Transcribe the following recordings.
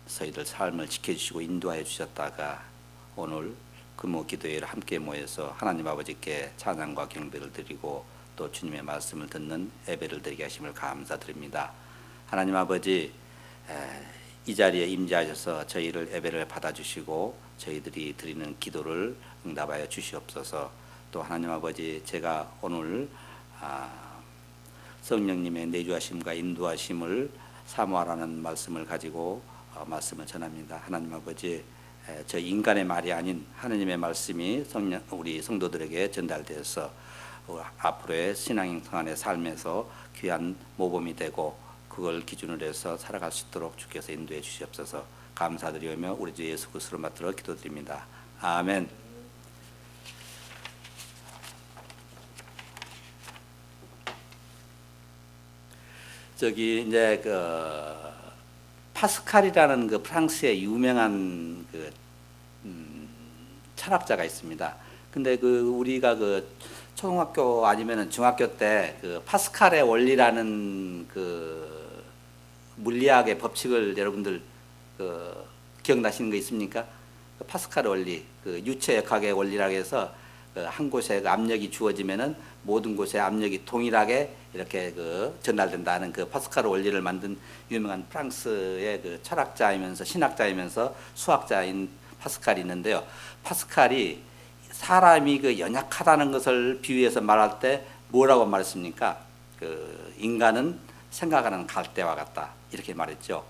저희들 삶을 지켜주시고 인도하여 주셨다가 오늘 금요 기도회를 함께 모여서 하나님 아버지께 찬양과 경배를 드리고 또 주님의 말씀을 듣는 예배를 드리게 하심을 감사드립니다. 하나님 아버지, 이 자리에 임재하셔서 저희를 예배를 받아주시고 저희들이 드리는 기도를 응답하여 주시옵소서. 또 하나님 아버지, 제가 오늘 성령님의 내주하심과 인도하심을 사모하라는 말씀을 가지고 말씀을 전합니다. 하나님 아버지, 저 인간의 말이 아닌 하나님의 말씀이 우리 성도들에게 전달되어서 앞으로의 신앙생활의 삶에서 귀한 모범이 되고 그걸 기준으로 해서 살아갈 수 있도록 주께서 인도해 주시옵소서. 감사드리며 우리 주 예수 그리스도로 받들어 기도드립니다. 아멘. 저기 이제 파스칼이라는 그 프랑스의 유명한 철학자가 있습니다. 근데 우리가 초등학교 아니면은 중학교 때 파스칼의 원리라는 물리학의 법칙을 여러분들 기억나시는 거 있습니까? 파스칼의 원리, 유체역학의 원리라고 해서 한 곳에 압력이 주어지면은 모든 곳에 압력이 동일하게 이렇게 전달된다는 파스칼의 원리를 만든 유명한 프랑스의 철학자이면서 신학자이면서 수학자인 파스칼이 있는데요. 파스칼이 사람이 연약하다는 것을 비유해서 말할 때 뭐라고 말했습니까? 인간은 생각하는 갈대와 같다, 이렇게 말했죠.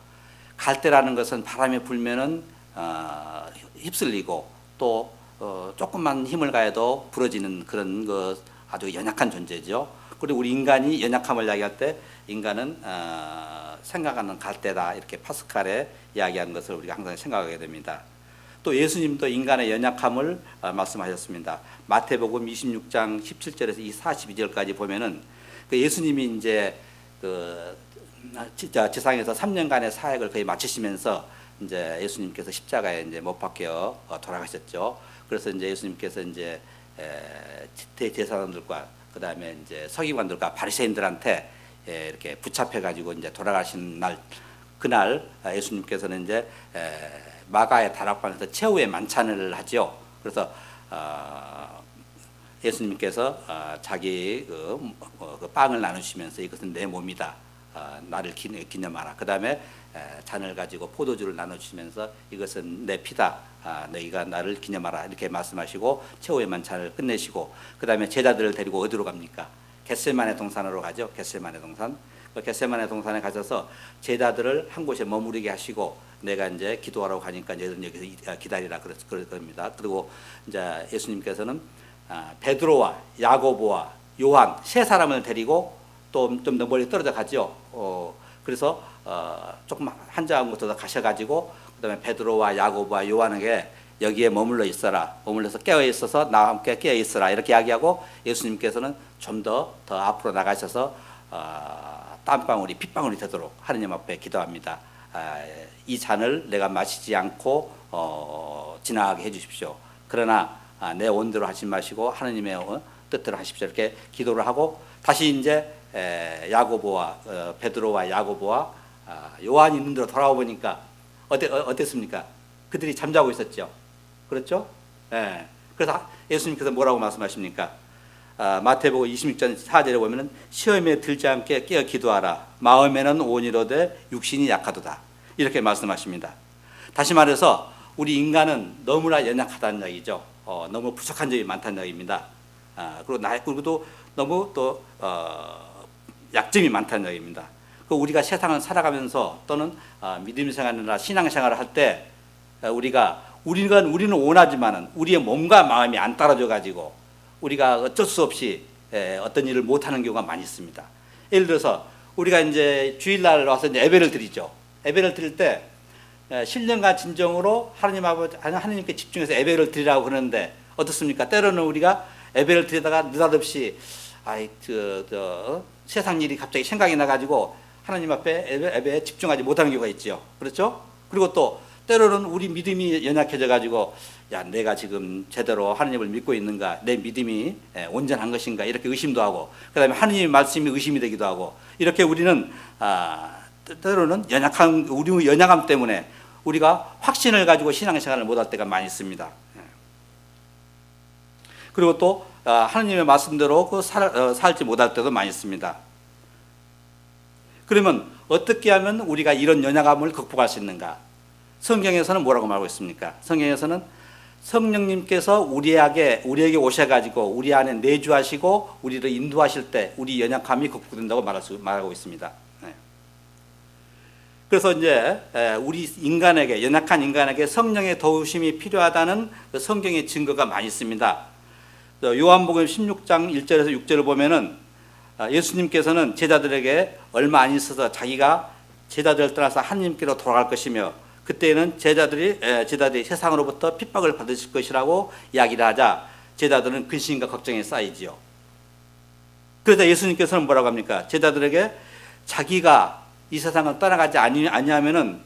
갈대라는 것은 바람이 불면은 휩쓸리고 또 조금만 힘을 가해도 부러지는 그런 아주 연약한 존재죠. 그리고 우리 인간이 연약함을 이야기할 때 인간은 생각하는 갈대다, 이렇게 파스칼에 이야기한 것을 우리가 항상 생각하게 됩니다. 또 예수님도 인간의 연약함을 말씀하셨습니다. 마태복음 26장 17절에서 42절까지 보면은 예수님이 이제 지상에서 3년간의 사역을 거의 마치시면서 이제 예수님께서 십자가에 이제 못 박혀 돌아가셨죠. 그래서 이제 예수님께서 이제 대제사장들과 그 다음에 이제 서기관들과 바리새인들한테 이렇게 붙잡혀 가지고 이제 돌아가신 날, 그날 예수님께서는 이제 마가의 다락방에서 최후의 만찬을 하죠. 그래서 예수님께서 자기 빵을 나누시면서 이것은 내 몸이다, 나를 기념하라. 그 다음에 잔을 가지고 포도주를 나눠주시면서 이것은 내 피다, 너희가 나를 기념하라, 이렇게 말씀하시고 최후의 만찬을 끝내시고 그 다음에 제자들을 데리고 어디로 갑니까? 겟세마네 동산으로 가죠. 겟세마네 동산. 겟세마네 동산에 가셔서 제자들을 한 곳에 머무르게 하시고 내가 이제 기도하러 가니까 너희들은 여기서 기다리라 그럴 겁니다. 그리고 이제 예수님께서는 베드로와 야고보와 요한 세 사람을 데리고 또 좀 더 멀리 떨어져 가죠. 그래서 조금 한적한 곳으로 가셔가지고 그다음에 베드로와 야고보와 요한에게 여기에 머물러 있어라, 머물러서 깨어 있어서 나와 함께 깨어 있어라, 이렇게 이야기하고 예수님께서는 좀 더 앞으로 나가셔서 땀방울이 핏방울이 되도록 하느님 앞에 기도합니다. 이 잔을 내가 마시지 않고 지나가게 해주십시오. 그러나 내 온대로 하지 마시고 하느님의 뜻대로 하십시오, 이렇게 기도를 하고 다시 이제 야고보와 베드로와 야고보와 요한이 있는 데로 돌아와 보니까 어땠습니까? 그들이 잠자고 있었죠. 그렇죠? 그래서 예수님께서 뭐라고 말씀하십니까? 마태복음 26장 4절에 보면은 시험에 들지 않게 깨어 기도하라, 마음에는 온이로되 육신이 약하도다, 이렇게 말씀하십니다. 다시 말해서 우리 인간은 너무나 연약하다는 얘기죠. 너무 부족한 점이 많다는 얘기입니다. 그리고 또 너무 또 약점이 많다는 얘기입니다. 우리가 세상을 살아가면서 또는 믿음 생활이나 신앙 생활을 할 때 우리는 원하지만은 우리의 몸과 마음이 안 따라줘 가지고 우리가 어쩔 수 없이 어떤 일을 못 하는 경우가 많이 있습니다. 예를 들어서 우리가 이제 주일날 와서 이제 예배를 드리죠. 예배를 드릴 때 신령과 진정으로 하나님께 집중해서 예배를 드리라고 그러는데 어떻습니까? 때로는 우리가 예배를 드리다가 느닷없이 세상 일이 갑자기 생각이 나가지고 하나님 앞에 예배에 집중하지 못하는 경우가 있죠. 그렇죠? 그리고 또 때로는 우리 믿음이 연약해져 가지고 내가 지금 제대로 하나님을 믿고 있는가, 내 믿음이 온전한 것인가, 이렇게 의심도 하고 그 다음에 하나님의 말씀이 의심이 되기도 하고, 이렇게 우리는 때로는 우리 연약함 때문에 우리가 확신을 가지고 신앙생활을 못할 때가 많이 있습니다. 그리고 또 하나님의 말씀대로 살지 못할 때도 많이 있습니다. 그러면 어떻게 하면 우리가 이런 연약함을 극복할 수 있는가? 성경에서는 뭐라고 말하고 있습니까? 성경에서는 성령님께서 우리에게 오셔가지고 우리 안에 내주하시고 우리를 인도하실 때 우리 연약함이 극복된다고 말하고 있습니다. 그래서 이제 우리 인간에게, 연약한 인간에게 성령의 도우심이 필요하다는 성경의 증거가 많이 있습니다. 요한복음 16장 1절에서 6절을 보면은 예수님께서는 제자들에게 얼마 안 있어서 자기가 제자들을 떠나서 하나님께로 돌아갈 것이며 그때는 제자들이 세상으로부터 핍박을 받으실 것이라고 이야기를 하자 제자들은 근심과 걱정에 쌓이지요. 그래서 예수님께서는 뭐라고 합니까? 제자들에게 자기가 이 세상을 떠나가지 아니하면은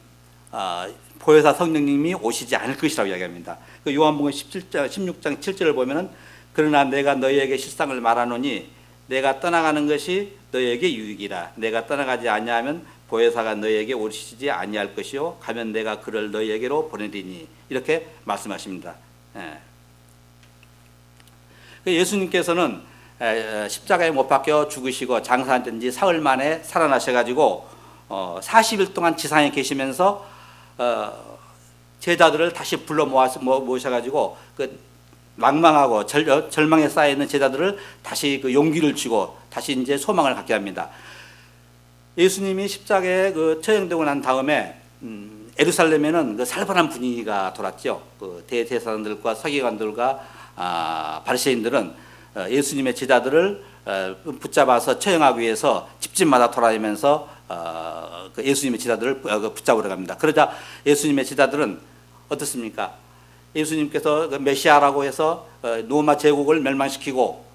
보혜사 성령님이 오시지 않을 것이라고 이야기합니다. 그 요한복음 16장 7절을 보면은 그러나 내가 너희에게 실상을 말하노니 내가 떠나가는 것이 너희에게 유익이라. 내가 떠나가지 아니하면 보혜사가 너희에게 오시지 아니할 것이요 가면 내가 그를 너희에게로 보내리니 이렇게 말씀하십니다. 예수님께서는 십자가에 못 박혀 죽으시고 장사한 지 사흘 만에 살아나셔가지고 40일 동안 지상에 계시면서 제자들을 다시 불러 모셔가지고 그 망망하고 절망에 쌓여 있는 제자들을 다시 그 용기를 주고 다시 이제 소망을 갖게 합니다. 예수님이 십자가에 그 처형되고 난 다음에 예루살렘에는 그 살벌한 분위기가 돌았죠. 그 대제사장들과 서기관들과 바리새인들은 예수님의 제자들을 붙잡아서 처형하기 위해서 집집마다 돌아다니면서 그 예수님의 제자들을 붙잡으러 갑니다. 그러자 예수님의 제자들은 어떻습니까? 예수님께서 그 메시아라고 해서 로마 제국을 멸망시키고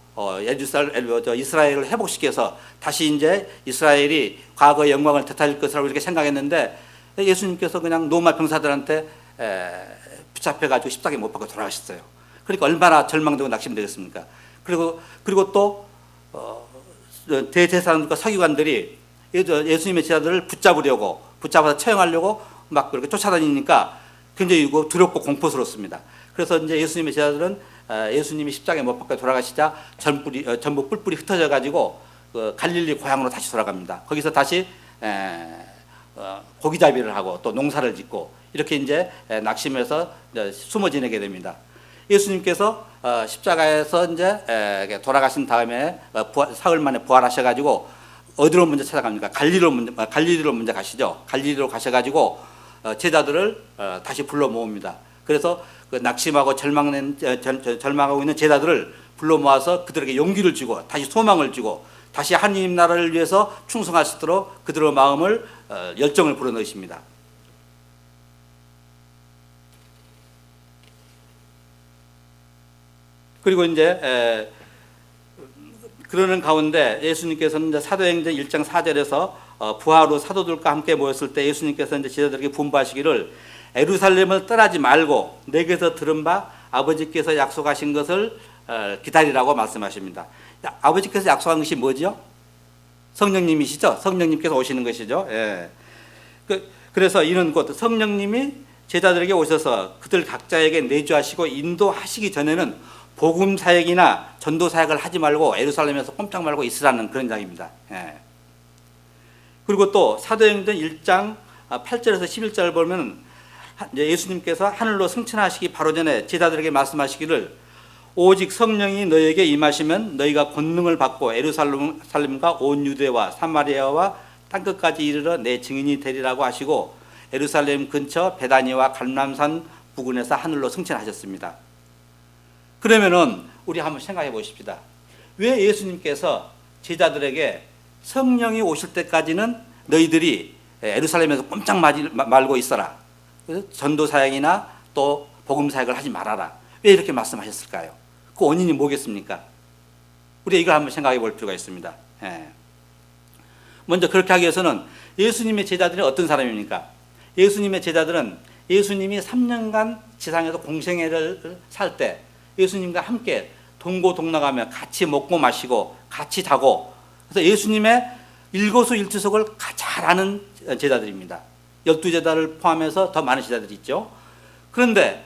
이스라엘을 회복시켜서 다시 이제 이스라엘이 과거의 영광을 되찾을 것이라고 이렇게 생각했는데 예수님께서 그냥 로마 병사들한테 붙잡혀가지고 십자가에 못 박혀 돌아가셨어요. 그러니까 얼마나 절망되고 낙심되겠습니까? 그리고 또 대제사장들과 서기관들이 예수님의 제자들을 붙잡아서 처형하려고 막 그렇게 쫓아다니니까 굉장히 두렵고 공포스럽습니다. 그래서 이제 예수님의 제자들은 예수님이 십자가에 못 박혀 돌아가시자 전부 뿔뿔이 흩어져 가지고 갈릴리 고향으로 다시 돌아갑니다. 거기서 다시 고기잡이를 하고 또 농사를 짓고 이렇게 이제 낙심해서 숨어 지내게 됩니다. 예수님께서 십자가에서 이제 돌아가신 다음에 사흘 만에 부활하셔가지고 어디로 먼저 찾아갑니까? 갈릴리로 먼저 가시죠. 갈릴리로 가셔가지고 제자들을 다시 불러 모읍니다. 그래서 그 낙심하고 절망하고 있는 제자들을 불러 모아서 그들에게 용기를 주고 다시 소망을 주고 다시 하나님 나라를 위해서 충성할 수 있도록 그들의 마음을 열정을 불어넣으십니다. 그리고 이제 그러는 가운데 예수님께서는 이제 사도행전 1장 4절에서 부하 후 사도들과 함께 모였을 때 예수님께서 이제 제자들에게 분부하시기를 예루살렘을 떠나지 말고 내게서 들은 바 아버지께서 약속하신 것을 기다리라고 말씀하십니다. 아버지께서 약속한 것이 뭐죠? 성령님이시죠. 성령님께서 오시는 것이죠. 예. 그래서 이는 곧 성령님이 제자들에게 오셔서 그들 각자에게 내주하시고 인도하시기 전에는 복음 사역이나 전도 사역을 하지 말고 예루살렘에서 꼼짝 말고 있으라는 그런 장입니다. 예. 그리고 또 사도행전 1장 8절에서 11절을 보면 예수님께서 하늘로 승천하시기 바로 전에 제자들에게 말씀하시기를 오직 성령이 너희에게 임하시면 너희가 권능을 받고 예루살렘과 온 유대와 사마리아와 땅끝까지 이르러 내 증인이 되리라고 하시고 예루살렘 근처 베다니와 갈람산 부근에서 하늘로 승천하셨습니다. 그러면은 우리 한번 생각해 보십시다. 왜 예수님께서 제자들에게 성령이 오실 때까지는 너희들이 예루살렘에서 꼼짝 말고 있어라. 전도 사역이나 또 복음 사역을 하지 말아라. 왜 이렇게 말씀하셨을까요? 그 원인이 뭐겠습니까? 우리가 이걸 한번 생각해 볼 필요가 있습니다. 먼저 그렇게 하기 위해서는 예수님의 제자들이 어떤 사람입니까? 예수님의 제자들은 예수님이 3년간 지상에서 공생애를 살 때 예수님과 함께 동고동락하며 같이 먹고 마시고 같이 자고 그래서 예수님의 일거수일투족을 잘 아는 제자들입니다. 12제자를 포함해서 더 많은 제자들이 있죠. 그런데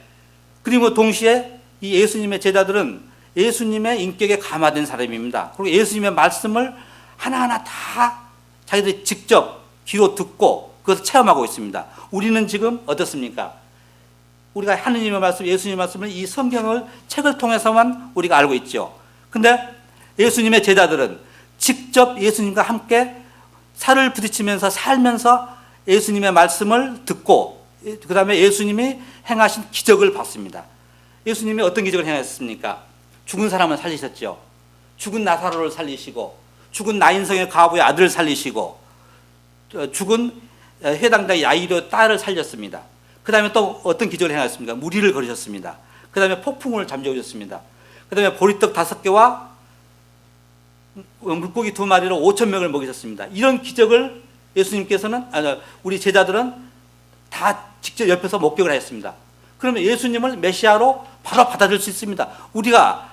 그리고 동시에 이 예수님의 제자들은 예수님의 인격에 감화된 사람입니다. 그리고 예수님의 말씀을 하나하나 다 자기들이 직접 귀로 듣고 그것을 체험하고 있습니다. 우리는 지금 어떻습니까? 우리가 하느님의 말씀, 예수님의 말씀을 이 성경을 책을 통해서만 우리가 알고 있죠. 근데 예수님의 제자들은 직접 예수님과 함께 살을 부딪히면서 살면서 예수님의 말씀을 듣고 그 다음에 예수님이 행하신 기적을 봤습니다. 예수님이 어떤 기적을 행하셨습니까? 죽은 사람을 살리셨죠. 죽은 나사로를 살리시고 죽은 나인성의 과부의 아들을 살리시고 죽은 회당장 야이로 딸을 살렸습니다. 그 다음에 또 어떤 기적을 행하셨습니까? 무리를 걸으셨습니다. 그 다음에 폭풍을 잠재우셨습니다. 그 다음에 보리떡 5개와 물고기 2마리로 5,000명을 먹이셨습니다. 이런 기적을 예수님께서는 우리 제자들은 다 직접 옆에서 목격을 했습니다. 그러면 예수님을 메시아로 바로 받아들일 수 있습니다. 우리가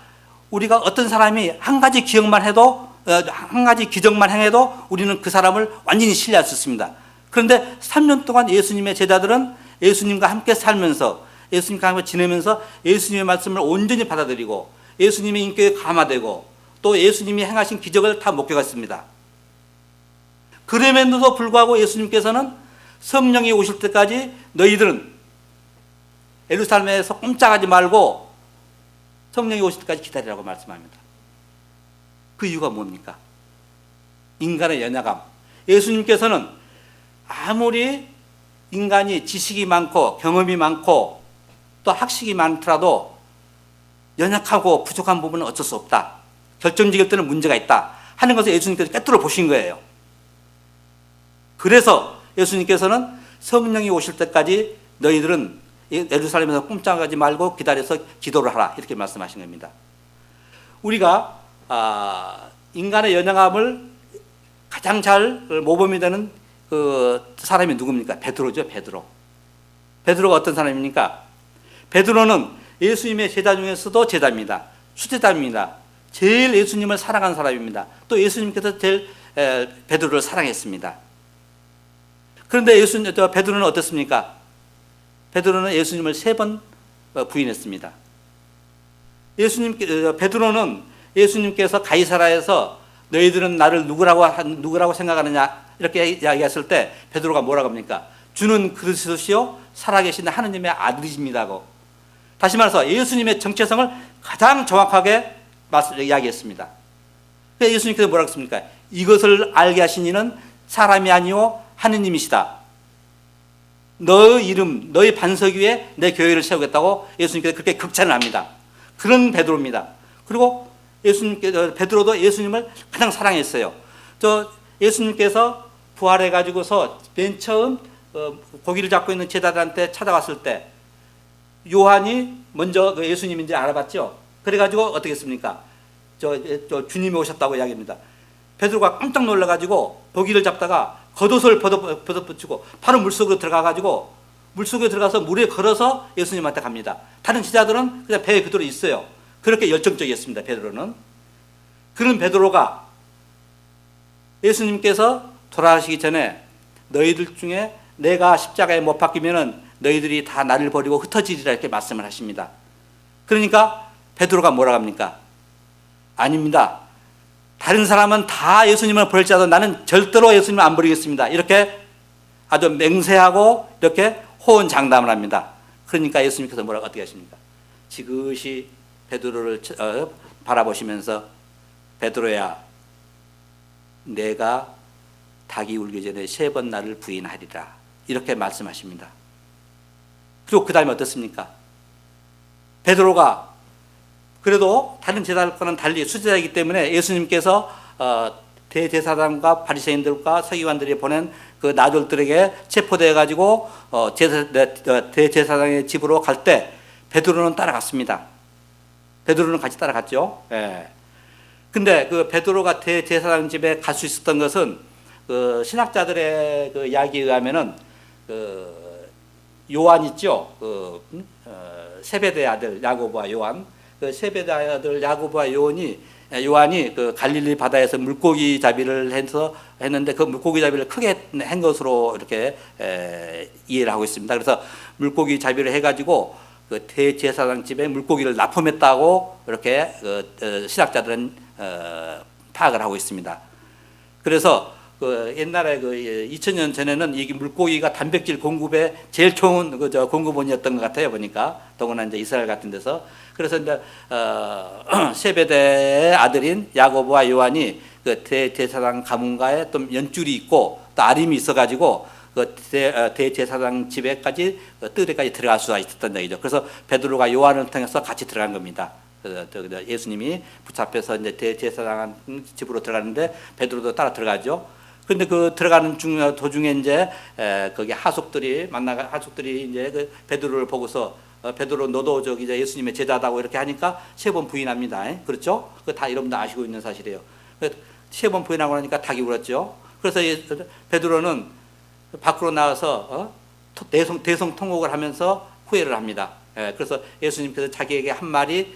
어떤 사람이 한 가지 기억만 해도 한 가지 기적만 행해도 우리는 그 사람을 완전히 신뢰할 수 있습니다. 그런데 3년 동안 예수님의 제자들은 예수님과 함께 살면서 예수님과 함께 지내면서 예수님의 말씀을 온전히 받아들이고 예수님의 인격에 감화되고 또 예수님이 행하신 기적을 다 목격했습니다. 그럼에도 불구하고 예수님께서는 성령이 오실 때까지 너희들은 예루살렘에서 꼼짝하지 말고 성령이 오실 때까지 기다리라고 말씀합니다. 그 이유가 뭡니까? 인간의 연약함. 예수님께서는 아무리 인간이 지식이 많고 경험이 많고 또 학식이 많더라도 연약하고 부족한 부분은 어쩔 수 없다. 결정적일 때는 문제가 있다 하는 것을 예수님께서 꿰뚫어 보신 거예요. 그래서 예수님께서는 성령이 오실 때까지 너희들은 예루살렘에서 꼼짝하지 말고 기다려서 기도를 하라 이렇게 말씀하신 겁니다. 우리가 인간의 연약함을 가장 잘 모범이 되는 그 사람이 누굽니까? 베드로죠. 베드로가 어떤 사람입니까? 베드로는 예수님의 제자 중에서도 제자입니다. 수제자입니다. 제일 예수님을 사랑한 사람입니다. 또 예수님께서 제일 베드로를 사랑했습니다. 그런데 베드로는 어떻습니까? 베드로는 예수님을 3번 부인했습니다. 베드로는 예수님께서 가이사라에서 너희들은 나를 누구라고 생각하느냐 이렇게 이야기했을 때 베드로가 뭐라고 합니까? 주는 그리스도시요 살아계신 하느님의 아들이십니다고. 다시 말해서 예수님의 정체성을 가장 정확하게 이야기했습니다. 그래서 예수님께서 뭐라고 했습니까? 이것을 알게 하신 이는 사람이 아니요 하느님이시다. 너의 이름, 너의 반석 위에 내 교회를 세우겠다고 예수님께서 그렇게 극찬을 합니다. 그런 베드로입니다. 그리고 베드로도 예수님을 가장 사랑했어요. 예수님께서 부활해가지고서 맨 처음 고기를 잡고 있는 제자들한테 찾아왔을 때 요한이 먼저 예수님인지 알아봤죠. 그래가지고 어떻게 했습니까? 주님이 오셨다고 이야기합니다. 베드로가 깜짝 놀라가지고 고기를 잡다가 겉옷을 벗어붙이고 바로 물속으로 들어가가지고 물속에 들어가서 물에 걸어서 예수님한테 갑니다. 다른 제자들은 그냥 배에 그대로 있어요. 그렇게 열정적이었습니다. 베드로는. 그런 베드로가 예수님께서 돌아가시기 전에 너희들 중에 내가 십자가에 못 박히면은 너희들이 다 나를 버리고 흩어지리라 이렇게 말씀을 하십니다. 그러니까 베드로가 뭐라고 합니까? 아닙니다. 다른 사람은 다 예수님을 버릴지라도 나는 절대로 예수님을 안 버리겠습니다. 이렇게 아주 맹세하고 이렇게 호언장담을 합니다. 그러니까 예수님께서 뭐라고 어떻게 하십니까? 지그시 베드로를 바라보시면서 베드로야 내가 닭이 울기 전에 3번 나를 부인하리라 이렇게 말씀하십니다. 그리고 그 다음에 어떻습니까? 베드로가 그래도 다른 제자들과는 달리 수제자이기 때문에 예수님께서 대제사장과 바리새인들과 서기관들이 보낸 그 나돌들에게 체포되어 가지고 대제사장의 집으로 갈 때 베드로는 따라갔습니다. 베드로는 같이 따라갔죠. 예. 근데 그 베드로가 대제사장 집에 갈 수 있었던 것은 그 신학자들의 그 이야기에 의하면은 그 요한 있죠. 세베대의 아들 야고보와 요한. 그 세베대의 아들 야고보와 요한이 요한이 그 갈릴리 바다에서 물고기 잡이를 해서 했는데 그 물고기 잡이를 크게 한 것으로 이렇게 이해를 하고 있습니다. 그래서 물고기 잡이를 해가지고 그 대제사장 집에 물고기를 납품했다고 이렇게 신학자들은 파악을 하고 있습니다. 그래서 그 옛날에 그 2000년 전에는 이 물고기가 단백질 공급에 제일 좋은 그저 공급원이었던 것 같아요. 보니까 더구나 이제 이스라엘 같은 데서. 그래서 이제 세베대의 아들인 야고보와 요한이 그 대제사장 가문과에 또 연줄이 있고 또 아림이 있어가지고 그 대제사장 집에까지 뜰에까지 들어갈 수가 있었던 얘기죠. 그래서 베드로가 요한을 통해서 같이 들어간 겁니다. 예수님이 붙잡혀서 이제 대제사장 집으로 들어가는데 베드로도 따라 들어가죠. 그런데 그 들어가는 도중에 이제 거기 하속들이 이제 그 베드로를 보고서 베드로 너도 저기 이제 예수님의 제자다고 이렇게 하니까 3번 부인합니다. 그렇죠? 그 다 여러분도 아시고 있는 사실이에요. 3번 부인하고 나니까 닭이 울었죠. 그래서 베드로는 밖으로 나와서 대성통곡을 하면서 후회를 합니다. 그래서 예수님께서 자기에게 한 말이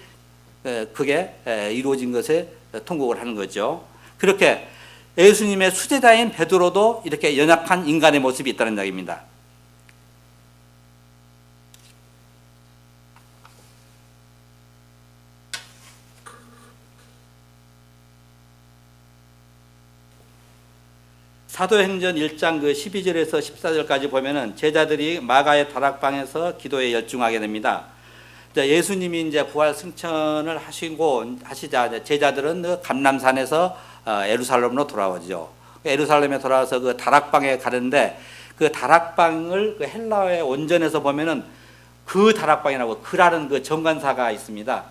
그게 이루어진 것에 통곡을 하는 거죠. 그렇게 예수님의 수제자인 베드로도 이렇게 연약한 인간의 모습이 있다는 이야기입니다. 사도행전 1장 그 12절에서 14절까지 보면은 제자들이 마가의 다락방에서 기도에 열중하게 됩니다. 예수님이 이제 부활 승천을 하시자 제자들은 그 감람산에서 예루살렘으로 돌아오죠. 예루살렘에 돌아와서 그 다락방에 가는데 그 다락방을 그 헬라어의 원전에서 보면은 그 다락방이라고 그라는 그 정관사가 있습니다.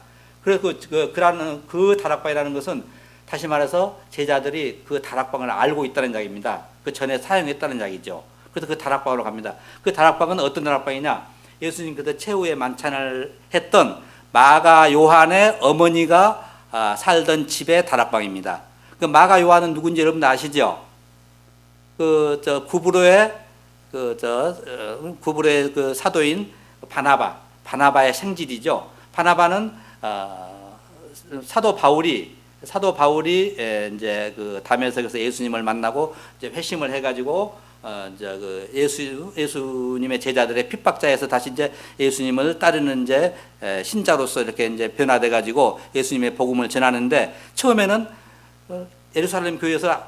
그래서 그라는 그 다락방이라는 것은 다시 말해서 제자들이 그 다락방을 알고 있다는 이야기입니다. 그 전에 사용했다는 이야기죠. 그래서 그 다락방으로 갑니다. 그 다락방은 어떤 다락방이냐? 예수님께서 최후의 만찬을 했던 마가 요한의 어머니가 살던 집의 다락방입니다. 그 마가 요한은 누군지 여러분 아시죠? 구브로의 그 사도인 바나바의 생질이죠. 바나바는 사도 바울이 이제 그 다메섹에서 예수님을 만나고 이제 회심을 해가지고 이제 그 예수님의 제자들의 핍박자에서 다시 이제 예수님을 따르는 이제 신자로서 이렇게 이제 변화돼가지고 예수님의 복음을 전하는데 처음에는 예루살렘 교회에서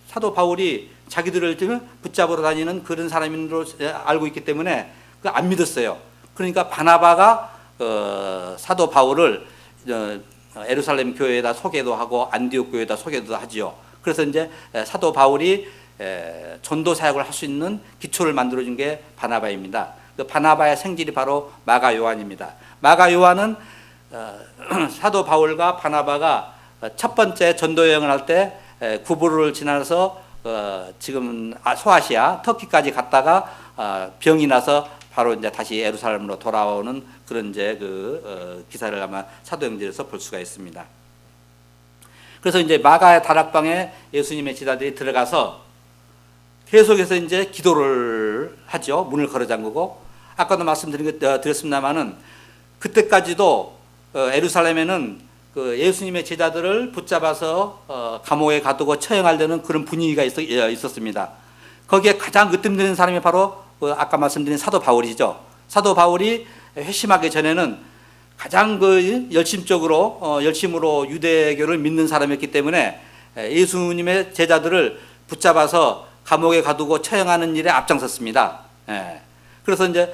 사도 바울이 자기들을 붙잡으러 다니는 그런 사람인 줄 알고 있기 때문에 안 믿었어요. 그러니까 바나바가 사도 바울을 예루살렘 교회에다 소개도 하고 안디옥 교회에다 소개도 하지요. 그래서 이제 사도 바울이 전도 사역을 할 수 있는 기초를 만들어준 게 바나바입니다. 그 바나바의 생질이 바로 마가 요한입니다. 마가 요한은 사도 바울과 바나바가 첫 번째 전도 여행을 할 때 구브로를 지나서 지금 소아시아 터키까지 갔다가 병이 나서 바로 이제 다시 예루살렘으로 돌아오는 그런 이제 기사를 아마 사도행전에서 볼 수가 있습니다. 그래서 이제 마가의 다락방에 예수님의 제자들이 들어가서 계속해서 이제 기도를 하죠. 문을 걸어 잠그고 아까도 말씀드렸습니다만은 그때까지도 예루살렘에는 그 예수님의 제자들을 붙잡아서 감옥에 가두고 처형하려는 그런 분위기가 있었습니다. 거기에 가장 으뜸되는 사람이 바로 아까 말씀드린 사도 바울이죠. 사도 바울이 회심하기 전에는 가장 열심으로 유대교를 믿는 사람이었기 때문에 예수님의 제자들을 붙잡아서 감옥에 가두고 처형하는 일에 앞장섰습니다. 그래서 이제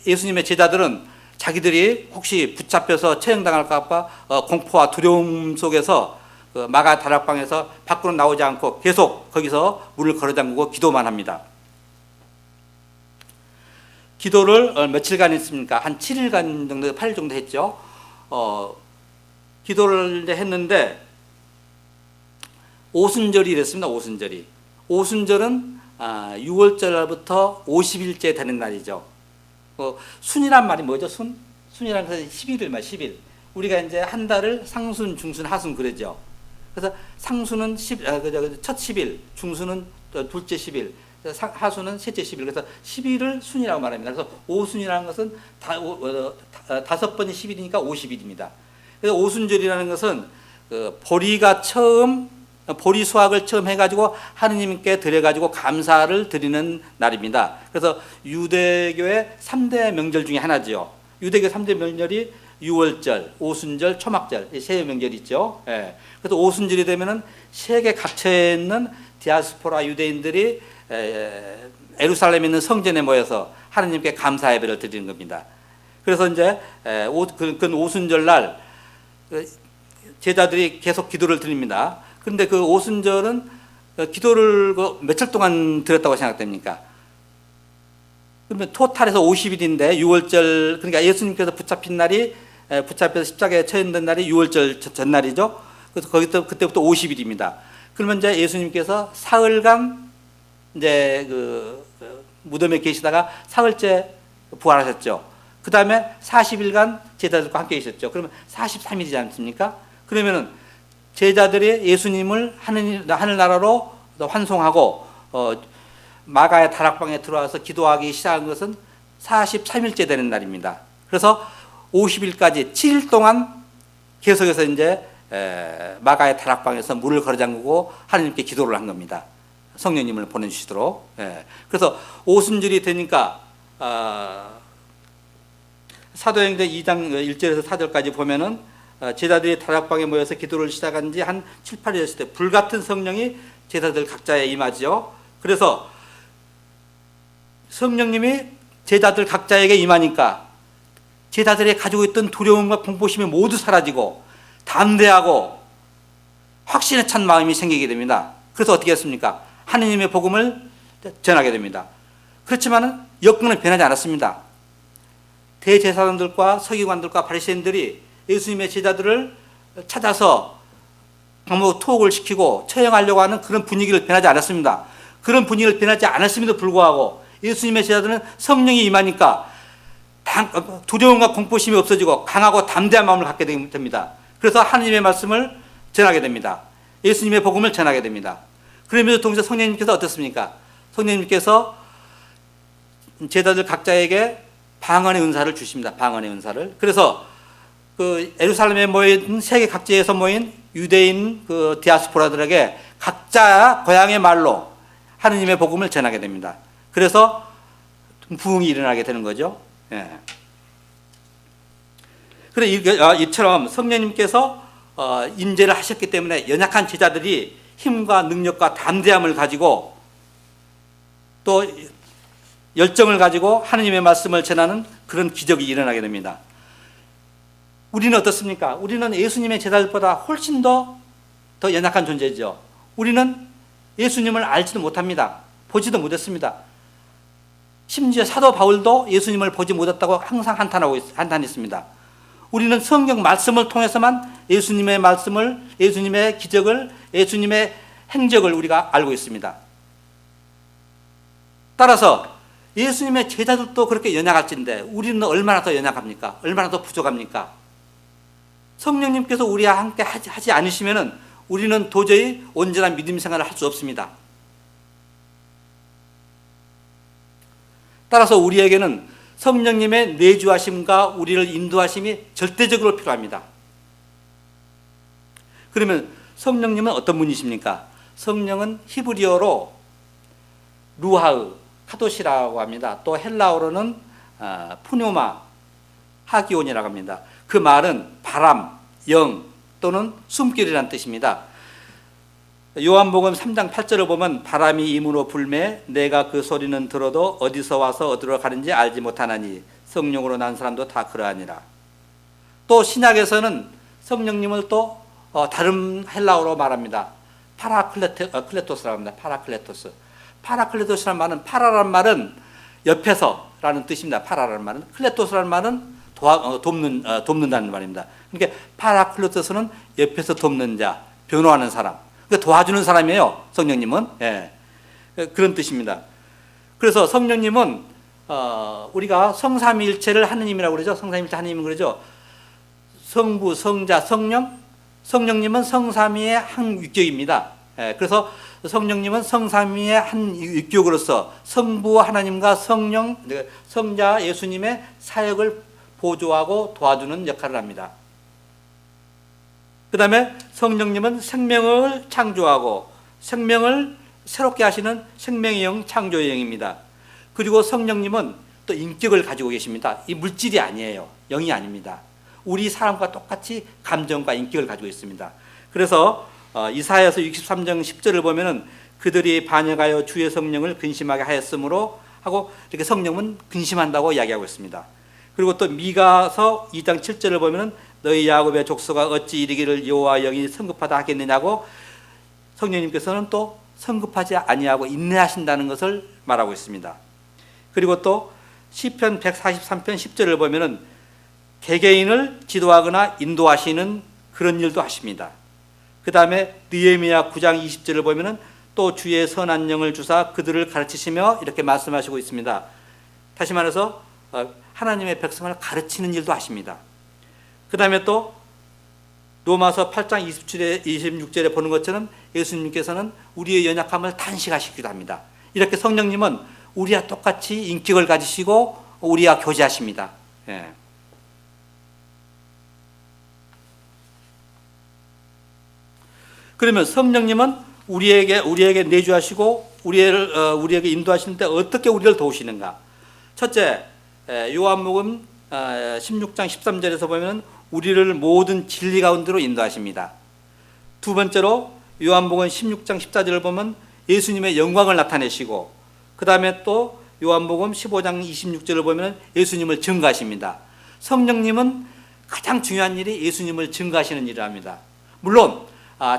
예수님의 제자들은 자기들이 혹시 붙잡혀서 처형당할까 봐 공포와 두려움 속에서 마가 다락방에서 밖으로 나오지 않고 계속 거기서 문을 걸어 잠그고 기도만 합니다. 기도를 며칠간 했습니까? 한 7일간 정도, 8일 정도 했죠. 기도를 했는데 오순절이 됐습니다. 오순절은 6월절부터 50일째 되는 날이죠. 순이란 말이 뭐죠? 순이라는 것은 10일을 말 10일. 우리가 이제 한 달을 상순, 중순, 하순 그러죠. 그래서 상순은 첫 10일, 중순은 둘째 10일, 하순은 셋째 10일. 그래서 10일을 순이라고 말합니다. 그래서 오순이라는 것은 5번이 10일이니까 50일입니다. 그래서 오순절이라는 것은 그 보리 수확을 처음 해가지고 하느님께 드려가지고 감사를 드리는 날입니다. 그래서 유대교의 3대 명절 중에 하나죠. 유대교 3대 명절이 유월절, 오순절, 초막절, 이 세 명절이 있죠. 예. 그래서 오순절이 되면은 세계 각처에 있는 디아스포라 유대인들이 예루살렘에 있는 성전에 모여서 하느님께 감사 예배를 드리는 겁니다. 그래서 이제 그 오순절 날 제자들이 계속 기도를 드립니다. 그런데 그 오순절은 기도를 며칠 동안 드렸다고 생각됩니까? 그러면 토탈에서 50일인데 6월절, 그러니까 예수님께서 붙잡혀서 십자가에 처형된 날이 6월절 전날이죠. 그래서 그때부터 50일입니다. 그러면 이제 예수님께서 사흘간 이제 그 무덤에 계시다가 사흘째 부활하셨죠. 그 다음에 40일간 제자들과 함께 계셨죠. 그러면 43일이지 않습니까? 그러면은 제자들이 예수님을 하늘나라로 환송하고 마가의 다락방에 들어와서 기도하기 시작한 것은 43일째 되는 날입니다. 그래서 50일까지 7일 동안 계속해서 이제 마가의 다락방에서 물을 걸어잠그고 하나님께 기도를 한 겁니다. 성령님을 보내주시도록. 그래서 오순절이 되니까 사도행전 2장 1절에서 4절까지 보면은 제자들이 다락방에 모여서 기도를 시작한 지 한 7, 8일 됐을 때 불같은 성령이 제자들 각자에 임하죠. 그래서 성령님이 제자들 각자에게 임하니까 제자들이 가지고 있던 두려움과 공포심이 모두 사라지고 담대하고 확신에 찬 마음이 생기게 됩니다. 그래서 어떻게 했습니까? 하느님의 복음을 전하게 됩니다. 그렇지만은 여건은 변하지 않았습니다. 대제사장들과 서기관들과 바리새인들이 예수님의 제자들을 찾아서 토옥을 시키고 처형하려고 하는 그런 분위기를 변하지 않았습니다. 그런 분위기를 변하지 않았음에도 불구하고 예수님의 제자들은 성령이 임하니까 두려움과 공포심이 없어지고 강하고 담대한 마음을 갖게 됩니다. 그래서 하나님의 말씀을 전하게 됩니다. 예수님의 복음을 전하게 됩니다. 그러면서 동시에 성령님께서 어떻습니까? 성령님께서 제자들 각자에게 방언의 은사를 주십니다. 방언의 은사를. 그래서 그 예루살렘에 모인 세계 각지에서 모인 유대인 그 디아스포라들에게 각자 고향의 말로 하느님의 복음을 전하게 됩니다. 그래서 부흥이 일어나게 되는 거죠. 예. 그래 이처럼 성령님께서 임재를 하셨기 때문에 연약한 제자들이 힘과 능력과 담대함을 가지고 또 열정을 가지고 하느님의 말씀을 전하는 그런 기적이 일어나게 됩니다. 우리는 어떻습니까? 우리는 예수님의 제자들보다 훨씬 더 연약한 존재죠. 우리는 예수님을 알지도 못합니다. 보지도 못했습니다. 심지어 사도 바울도 예수님을 보지 못했다고 항상 한탄했습니다. 우리는 성경 말씀을 통해서만 예수님의 말씀을, 예수님의 기적을, 예수님의 행적을 우리가 알고 있습니다. 따라서 예수님의 제자들도 그렇게 연약할진데 우리는 얼마나 더 연약합니까? 얼마나 더 부족합니까? 성령님께서 우리와 함께 하지 않으시면 우리는 도저히 온전한 믿음 생활을 할 수 없습니다. 따라서 우리에게는 성령님의 내주하심과 우리를 인도하심이 절대적으로 필요합니다. 그러면 성령님은 어떤 분이십니까? 성령은 히브리어로 루하으, 카도시라고 합니다. 또 헬라어로는 푸뇨마, 하기온이라고 합니다. 그 말은 바람, 영 또는 숨결이라는 뜻입니다. 요한복음 3장 8절을 보면 바람이 임으로 불매 내가 그 소리는 들어도 어디서 와서 어디로 가는지 알지 못하나니 성령으로 난 사람도 다 그러하니라. 또 신약에서는 성령님을 또 다른 헬라어로 말합니다. 파라클레토스라고 합니다. 파라클레토스. 파라클레토스라는 말은 파라라는 말은 옆에서라는 뜻입니다. 파라라는 말은 클레토스라는 말은 돕는다는 말입니다. 그러니까 파라클레토스는 옆에서 돕는 자, 변호하는 사람. 그러니까 도와주는 사람이에요. 성령님은. 예. 그런 뜻입니다. 그래서 성령님은 우리가 성삼위일체를 하느님이라고 그러죠. 성삼위일체 하느님은 그러죠. 성부, 성자, 성령. 성령님은 성삼위의 한 위격입니다. 예. 그래서 성령님은 성삼위의 한 위격으로서 성부 하나님과 성령, 성자 예수님의 사역을 보조하고 도와주는 역할을 합니다. 그 다음에 성령님은 생명을 창조하고 생명을 새롭게 하시는 생명의 영, 창조의 영입니다. 그리고 성령님은 또 인격을 가지고 계십니다. 이 물질이 아니에요. 영이 아닙니다. 우리 사람과 똑같이 감정과 인격을 가지고 있습니다. 그래서 이사야서 63장 10절을 보면은 그들이 반역하여 주의 성령을 근심하게 하였으므로 하고 이렇게 성령은 근심한다고 이야기하고 있습니다. 그리고 또 미가서 2장 7절을 보면은 너희 야곱의 족속아 어찌 이르기를 여호와 영이 성급하다 하겠느냐고 성령님께서는 또 성급하지 아니하고 인내하신다는 것을 말하고 있습니다. 그리고 또 시편 143편 10절을 보면은 개개인을 지도하거나 인도하시는 그런 일도 하십니다. 그 다음에 느헤미야 9장 20절을 보면은 또 주의 선한 영을 주사 그들을 가르치시며 이렇게 말씀하시고 있습니다. 다시 말해서 하나님의 백성을 가르치는 일도 하십니다. 그 다음에 또 로마서 8장 26절에 보는 것처럼 예수님께서는 우리의 연약함을 단식하시기도 합니다. 이렇게 성령님은 우리와 똑같이 인격을 가지시고 우리와 교제하십니다. 예. 그러면 성령님은 우리에게 내주하시고 우리에게 인도하시는데 어떻게 우리를 도우시는가? 첫째, 요한복음 16장 13절에서 보면 우리를 모든 진리 가운데로 인도하십니다. 두 번째로 요한복음 16장 14절을 보면 예수님의 영광을 나타내시고 그 다음에 또 요한복음 15장 26절을 보면 예수님을 증거하십니다. 성령님은 가장 중요한 일이 예수님을 증거하시는 일을 합니다. 물론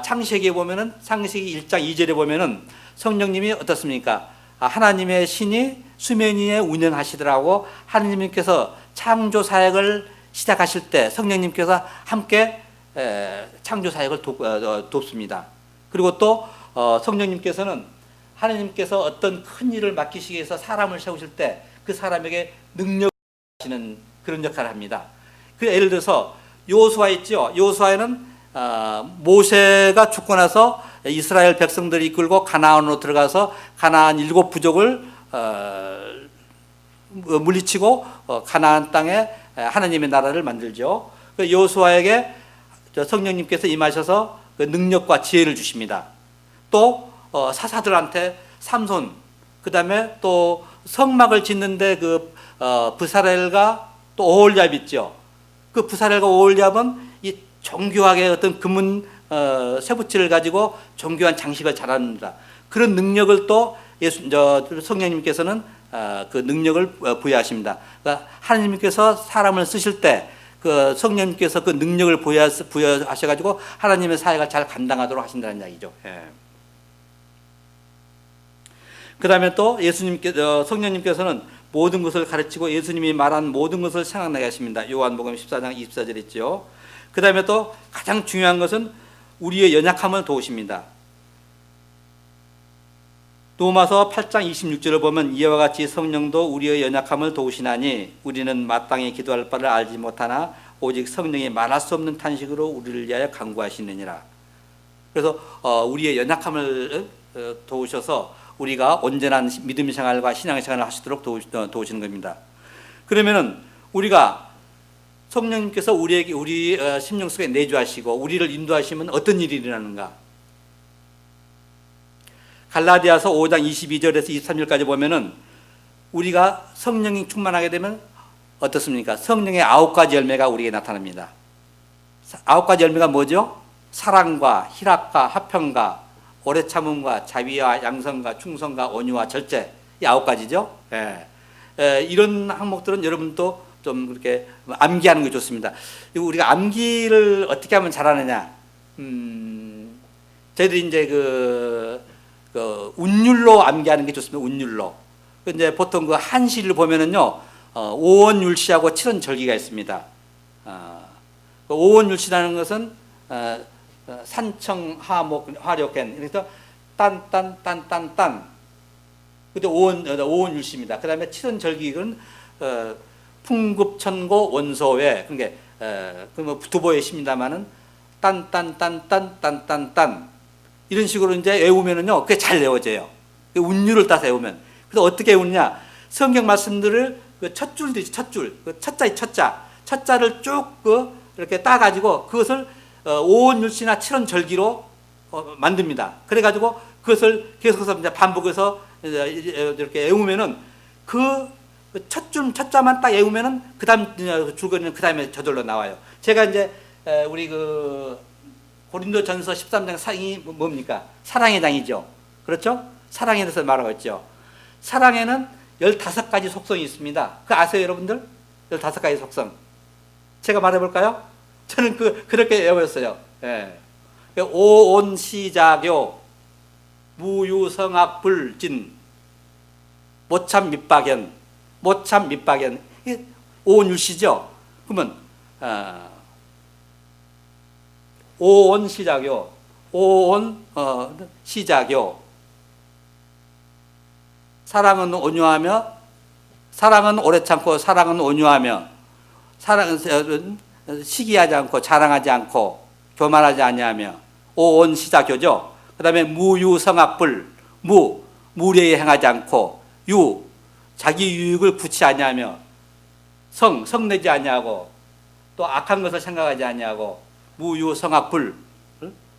창세기에 보면은 창세기 1장 2절에 보면은 성령님이 어떻습니까? 하나님의 신이 수면 위에 운행하시더라고 하나님께서 창조 사역을 시작하실 때 성령님께서 함께 창조 사역을 돕습니다. 그리고 또 성령님께서는 하나님께서 어떤 큰 일을 맡기시기 위해서 사람을 세우실 때 그 사람에게 능력을 하시는 그런 역할을 합니다. 그 예를 들어서 여호수아 있죠. 여호수아에는 모세가 죽고 나서 이스라엘 백성들이 이끌고 가나안으로 들어가서 가나안 7부족을 물리치고 가나안 땅에 하나님의 나라를 만들죠. 여호수아에게 성령님께서 임하셔서 그 능력과 지혜를 주십니다. 또 사사들한테 삼손, 그 다음에 또 성막을 짓는데 그 브사렐과 또 오홀리압 있죠. 그 브사렐과 오홀리압은 이 정교하게 어떤 금은 쇠붙이를 가지고 정교한 장식을 잘합니다. 그런 능력을 또 성령님께서는 그 능력을 부여하십니다. 그러니까 하나님께서 사람을 쓰실 때 그 성령님께서 그 능력을 부여하셔가지고 하나님의 사역을 잘 감당하도록 하신다는 이야기죠. 예. 그 다음에 또 성령님께서는 모든 것을 가르치고 예수님이 말한 모든 것을 생각나게 하십니다. 요한복음 14장 24절 있죠. 그 다음에 또 가장 중요한 것은 우리의 연약함을 도우십니다. 로마서 8장 26절을 보면 이와 같이 성령도 우리의 연약함을 도우시나니 우리는 마땅히 기도할 바를 알지 못하나 오직 성령이 말할 수 없는 탄식으로 우리를 위하여 간구하시느니라. 그래서 우리의 연약함을 도우셔서 우리가 온전한 믿음 생활과 신앙 생활을 하시도록 도우시는 겁니다. 그러면은 우리가 성령님께서 우리 심령 속에 내주하시고 우리를 인도하시면 어떤 일이 일어나는가? 갈라디아서 5장 22절에서 23절까지 보면은 우리가 성령이 충만하게 되면 어떻습니까? 성령의 9가지 열매가 우리에게 나타납니다. 9가지 열매가 뭐죠? 사랑과 희락과 화평과 오래 참음과 자비와 양성과 충성과 온유와 절제, 이 9가지죠. 이런 항목들은 여러분도 좀 그렇게 암기하는 게 좋습니다. 우리가 암기를 어떻게 하면 잘하느냐? 저희들이 이제 그 운율로 암기하는 게 좋습니다. 운율로. 이제 보통 그 한시를 보면은요, 5원 율시하고 7원 절기가 있습니다. 5원 율시라는 것은 산청 하목 화력엔, 그래서 딴딴딴딴딴. 그때 5원 율시입니다. 그 다음에 7원 절기는 풍급천고 원소외, 그러니까 두보의 시입니다만은 딴딴딴딴딴딴딴 이런 식으로 이제 외우면은요, 그게 잘 외워져요. 운율을 따서 외우면. 그래서 어떻게 외우느냐? 성경 말씀들을 그 첫 줄도 있죠, 첫 줄. 그 첫자의 첫자를 쭉 이렇게 따가지고 그것을 오온율시나 칠원절기로 만듭니다. 그래가지고 그것을 계속해서 이제 반복해서 이렇게 외우면은 그 첫 자만 딱 외우면은 그다음 줄거리는 그다음에 저절로 나와요. 제가 이제 우리 그 고린도전서 13장 상이 뭡니까? 사랑의 장이죠. 그렇죠? 사랑에 대해서 말하고 있죠. 사랑에는 15가지 속성이 있습니다. 그 아세요, 여러분들? 15가지 속성. 제가 말해볼까요? 저는 그렇게 외웠어요. 예. 오온시자교, 무유성악불진, 모참 밑박연, 모참 밑박연. 이게 오온율시죠? 그러면, 오온시자교, 오온시자교. 사랑은 온유하며, 사랑은 오래 참고, 사랑은 온유하며, 사랑은 시기하지 않고, 자랑하지 않고, 교만하지 아니하며, 오온시자교죠. 그 다음에 무유성악불, 무례히 행하지 않고, 자기 유익을 구치 아니하며, 성내지 아니하고, 또 악한 것을 생각하지 아니하고, 무유성악불,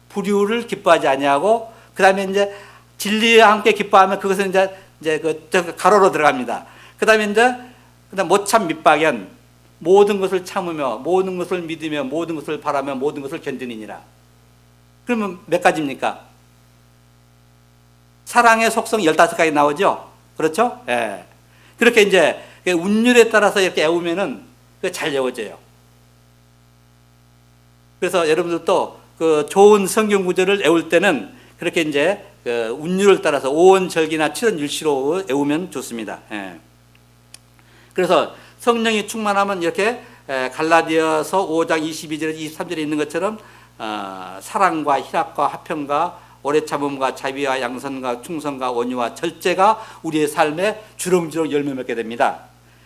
불의를 기뻐하지 아니하고, 그 다음에 이제 진리와 함께 기뻐하면 그것은 이제 그 가로로 들어갑니다. 그 다음에 그다음 모참 밑박연, 모든 것을 참으며, 모든 것을 믿으며, 모든 것을 바라며, 모든 것을 견디느니라. 그러면 몇 가지입니까? 사랑의 속성 15가지 나오죠? 그렇죠? 예. 그렇게 이제 운율에 따라서 이렇게 외우면은 잘 외워져요. 그래서 여러분들도 그 좋은 성경 구절을 외울 때는 그렇게 이제 그 운율을 따라서 오온절기나 칠원율시로 외우면 좋습니다. 예. 그래서 성령이 충만하면 이렇게 갈라디아서 5장 22절에서 23절에 있는 것처럼 사랑과 희락과 화평과 오래 참음과 자비와 양선과 충성과 온유와 절제가 우리의 삶에 주렁주렁 열매 맺게 됩니다.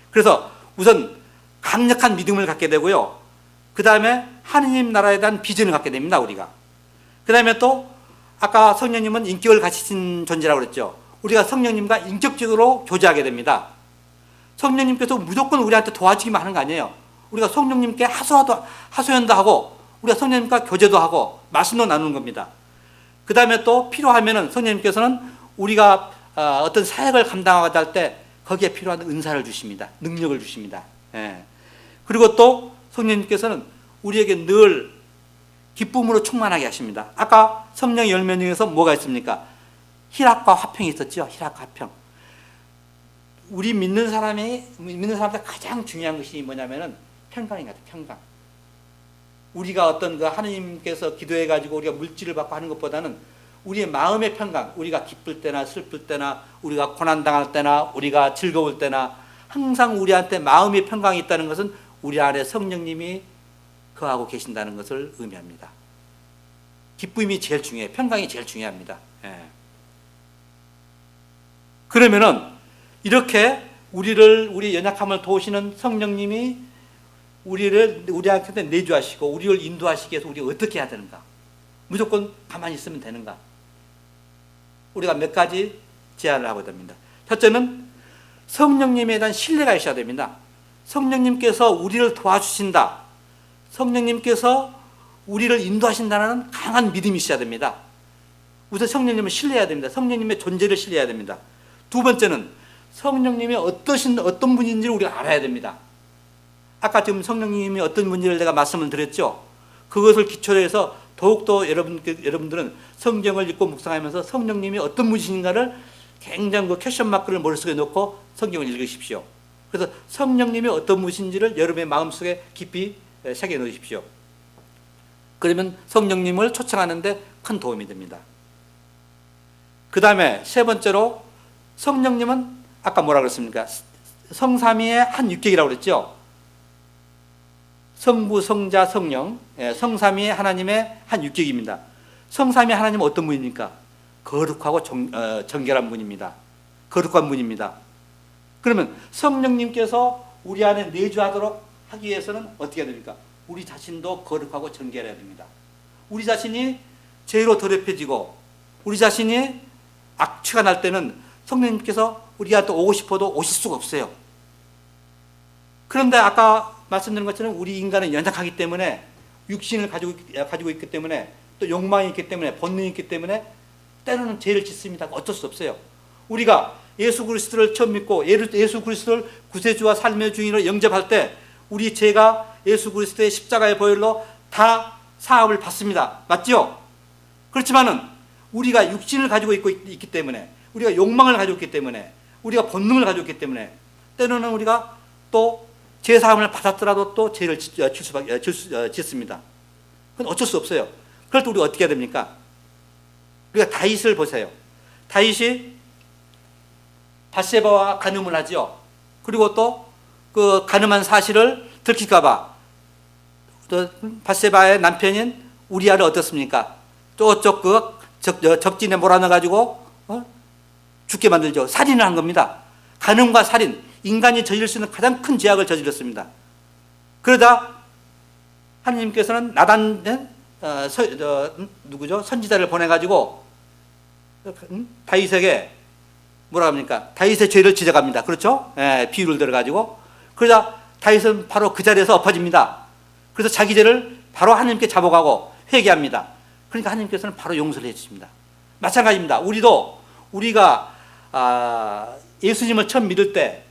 그래서 우선 강력한 믿음을 갖게 되고요. 그 다음에 하느님 나라에 대한 비전을 갖게 됩니다. 우리가. 그 다음에 또 아까 성령님은 인격을 가지신 존재라고 그랬죠. 우리가 성령님과 인격적으로 교제하게 됩니다. 성령님께서 무조건 우리한테 도와주기만 하는 거 아니에요. 우리가 성령님께 하소연도 하고 우리가 성령님과 교제도 하고 말씀도 나누는 겁니다. 그 다음에 또 필요하면은 성령님께서는 우리가 어떤 사역을 감당하고자 할 때 거기에 필요한 은사를 주십니다. 능력을 주십니다. 예. 그리고 또 성령님께서는 우리에게 늘 기쁨으로 충만하게 하십니다. 아까 성령의 열매 중에서 뭐가 있습니까? 희락과 화평이 있었죠. 희락과 화평. 우리 믿는 사람한테 가장 중요한 것이 뭐냐면은 평강인 것 같아요. 평강. 우리가 어떤 그 하느님께서 기도해가지고 우리가 물질을 받고 하는 것보다는 우리의 마음의 평강, 우리가 기쁠 때나 슬플 때나 우리가 고난당할 때나 우리가 즐거울 때나 항상 우리한테 마음의 평강이 있다는 것은 우리 안에 성령님이 거하고 계신다는 것을 의미합니다. 기쁨이 제일 중요해요. 평강이 제일 중요합니다. 예. 그러면은 이렇게 우리의 연약함을 도우시는 성령님이 우리한테 내주하시고 우리를 인도하시기 위해서 우리가 어떻게 해야 되는가? 무조건 가만히 있으면 되는가? 우리가 몇 가지 제안을 하고 됩니다. 첫째는 성령님에 대한 신뢰가 있어야 됩니다. 성령님께서 우리를 도와주신다. 성령님께서 우리를 인도하신다는 강한 믿음이 있어야 됩니다. 우선 성령님을 신뢰해야 됩니다. 성령님의 존재를 신뢰해야 됩니다. 두 번째는 성령님이 어떤 분인지를 우리가 알아야 됩니다. 아까 지금 성령님이 어떤 분인지를 내가 말씀을 드렸죠. 그것을 기초로 해서 더욱더 여러분들은 성경을 읽고 묵상하면서 성령님이 어떤 분이신가를 굉장히 그 퀘션 마크를 머릿속에 놓고 성경을 읽으십시오. 그래서 성령님이 어떤 분이신지를 여러분의 마음속에 깊이 새겨 놓으십시오. 그러면 성령님을 초청하는데 큰 도움이 됩니다. 그 다음에 세 번째로 성령님은 아까 뭐라 그랬습니까? 성삼위의 한 육격이라고 그랬죠. 성부, 성자, 성령, 성삼위의 하나님의 한 육격입니다. 성삼위 하나님은 어떤 분입니까? 거룩하고 정결한 분입니다. 거룩한 분입니다. 그러면 성령님께서 우리 안에 내주하도록 하기 위해서는 어떻게 해야 됩니까? 우리 자신도 거룩하고 정결해야 됩니다. 우리 자신이 죄로 더럽혀지고 우리 자신이 악취가 날 때는 성령님께서 우리한테 오고 싶어도 오실 수가 없어요. 그런데 아까 말씀드린 것처럼 우리 인간은 연약하기 때문에 육신을 가지고 있기 때문에, 또 욕망이 있기 때문에, 본능이 있기 때문에 때로는 죄를 짓습니다. 어쩔 수 없어요. 우리가 예수 그리스도를 처음 믿고 예수 그리스도를 구세주와 삶의 주인으로 영접할 때 우리 죄가 예수 그리스도의 십자가의 보혈로 다 사함을 받습니다. 맞죠? 그렇지만은 우리가 육신을 가지고 있기 때문에, 우리가 욕망을 가지고 있기 때문에, 우리가 본능을 가지고 있기 때문에 때로는 우리가 또 죄 사함을 받았더라도 또 죄를 짓습니다. 그건 어쩔 수 없어요. 그럴 때 우리가 어떻게 해야 됩니까? 우리가 다윗을 보세요. 다윗이 밧세바와 간음을 하지요. 그리고 또 그 간음한 사실을 들킬까봐 또 밧세바의 남편인 우리아를 어떻습니까? 저쪽 적진에 몰아넣어가지고 죽게 만들죠. 살인을 한 겁니다. 간음과 살인, 인간이 저지를 수 있는 가장 큰 죄악을 저질렀습니다. 그러다 하나님께서는 나단 누구죠? 선지자를 보내가지고 다윗에게 뭐라 합니까? 다윗의 죄를 지적합니다. 그렇죠? 비유를 들어가지고. 그러자 다윗은 바로 그 자리에서 엎어집니다. 그래서 자기 죄를 바로 하나님께 자복하고 회개합니다. 그러니까 하나님께서는 바로 용서를 해주십니다. 마찬가지입니다. 우리가 예수님을 처음 믿을 때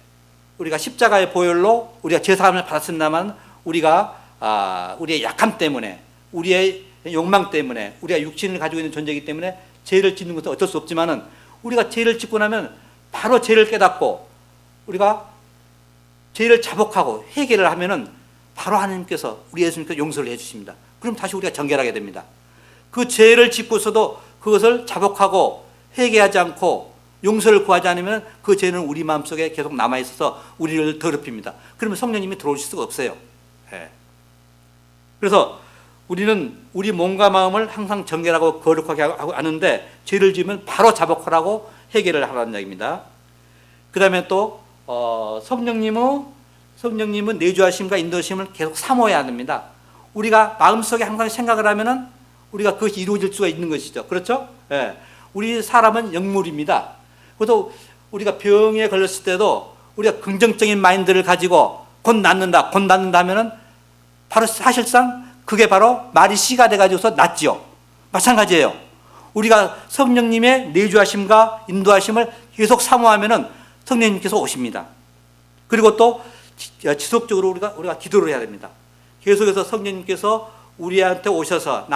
우리가 십자가의 보혈로 우리가 죄사함을 받았습니다만 우리가 우리의 약함 때문에, 우리의 욕망 때문에, 우리가 육신을 가지고 있는 존재이기 때문에 죄를 짓는 것은 어쩔 수 없지만은 우리가 죄를 짓고 나면 바로 죄를 깨닫고 우리가 죄를 자복하고 회개를 하면은 바로 하나님께서, 우리 예수님께서 용서를 해주십니다. 그럼 다시 우리가 정결하게 됩니다. 그 죄를 짓고서도 그것을 자복하고 회개하지 않고 용서를 구하지 않으면 그 죄는 우리 마음속에 계속 남아있어서 우리를 더럽힙니다. 그러면 성령님이 들어오실 수가 없어요. 그래서 우리는 우리 몸과 마음을 항상 정결하고 거룩하게 하는데 죄를 지으면 바로 자복하라고 회개를 하라는 얘기입니다. 그 다음에 또 성령님은 내주하심과 인도하심을 계속 사모해야 합니다. 우리가 마음속에 항상 생각을 하면은 우리가 그것이 이루어질 수가 있는 것이죠. 그렇죠? 우리 사람은 영물입니다. 그래서 우리가 병에 걸렸을 때도 우리가 긍정적인 마인드를 가지고 곧 낫는다 하면은 바로 사실상 그게 바로 말이 씨가 돼가지고서 낫지요. 마찬가지예요. 우리가 성령님의 내주하심과 인도하심을 계속 사모하면은 성령님께서 오십니다. 그리고 또 지속적으로 우리가 기도를 해야 됩니다. 계속해서 성령님께서 우리한테 오셔서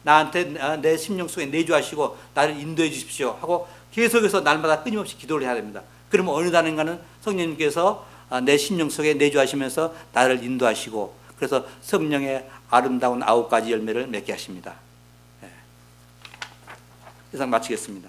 나한테 내 심령 속에 내주하시고 나를 인도해 주십시오 하고 계속해서 날마다 끊임없이 기도를 해야 됩니다. 그러면 어느 날인가는 성령님께서 내 심령 속에 내주하시면서 나를 인도하시고 그래서 성령의 아름다운 9가지 열매를 맺게 하십니다. 이상 마치겠습니다.